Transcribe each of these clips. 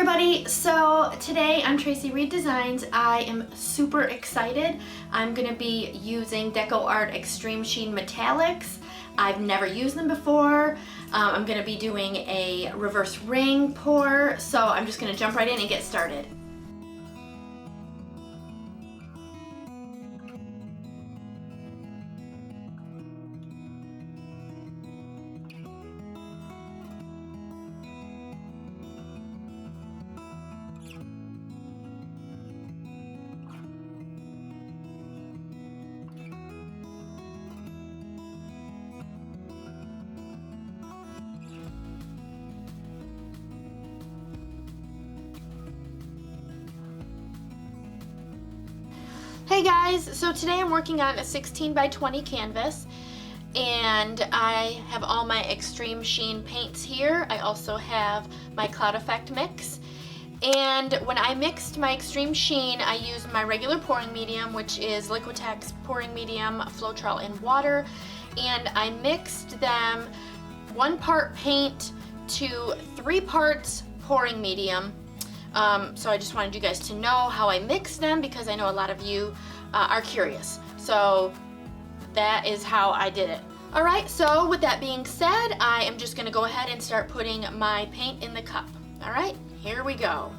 everybody, so today on Tracie Reed Designs I am super excited. I'm going to be using DecoArt Extreme Sheen Metallics. I've never used them before. I'm going to be doing a reverse ring pour, so I'm just going to jump right in and get started. Hey guys, so today I'm working on a 16 by 20 canvas and I have all my Extreme Sheen paints here. I also have my cloud effect mix, and when I mixed my Extreme Sheen I used my regular pouring medium, which is Liquitex pouring medium, Floetrol, and water, and I mixed them 1 part paint to 3 parts pouring medium. So I just wanted you guys to know how I mix them because I know a lot of you are curious. So that is how I did it. Alright, so with that being said, I am just going to go ahead and start putting my paint in the cup. Alright, here we go.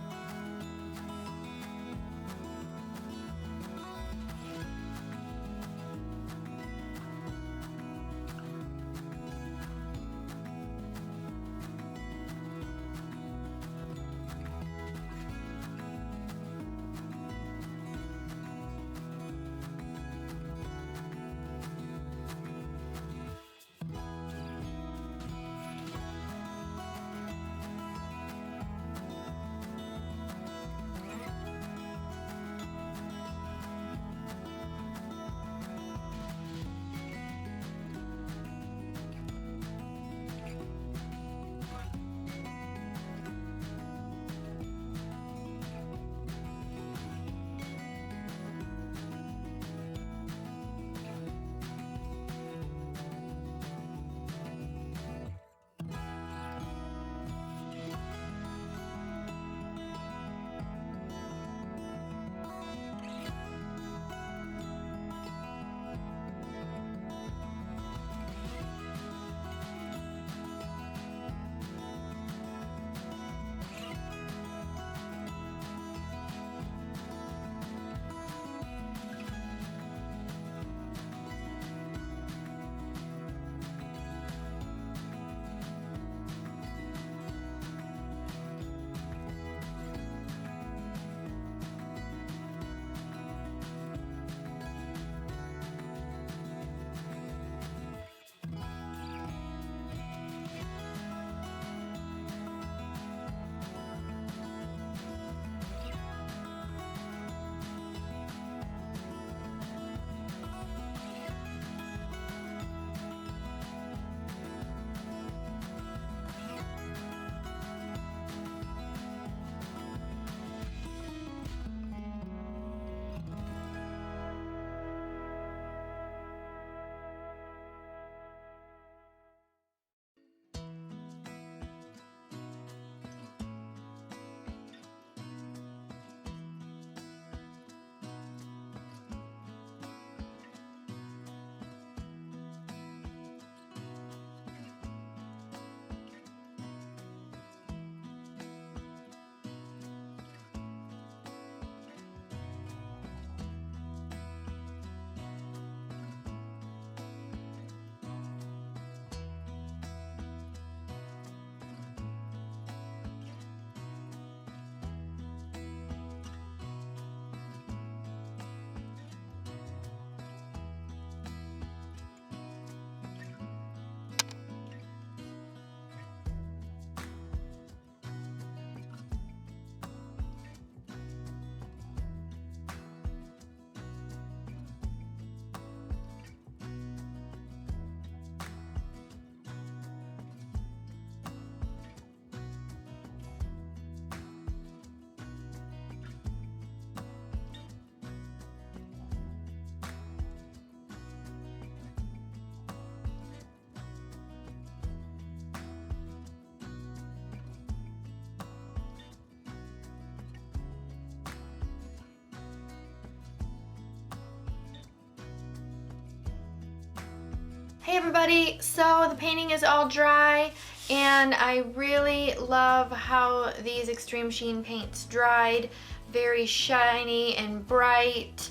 Hey everybody, so the painting is all dry and I really love how these Extreme Sheen paints dried. Very shiny and bright,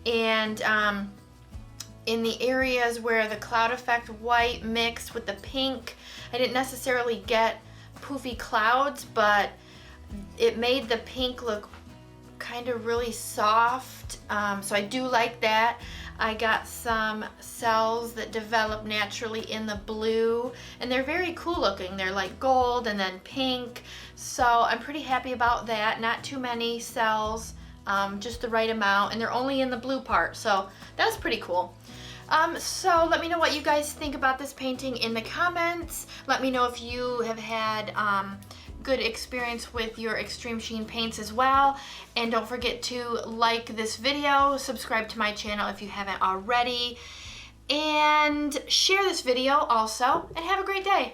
and in the areas where the cloud effect white mixed with the pink, I didn't necessarily get poofy clouds, but it made the pink look kind of really soft, so I do like that. I got some cells that develop naturally in the blue, and they're very cool looking. They're like gold and then pink, so I'm pretty happy about that. Not too many cells, just the right amount, and they're only in the blue part, so that's pretty cool. So let me know what you guys think about this painting in the comments. Let me know if you have had good experience with your Extreme Sheen paints as well, and don't forget to like this video, subscribe to my channel if you haven't already, and share this video also, and have a great day.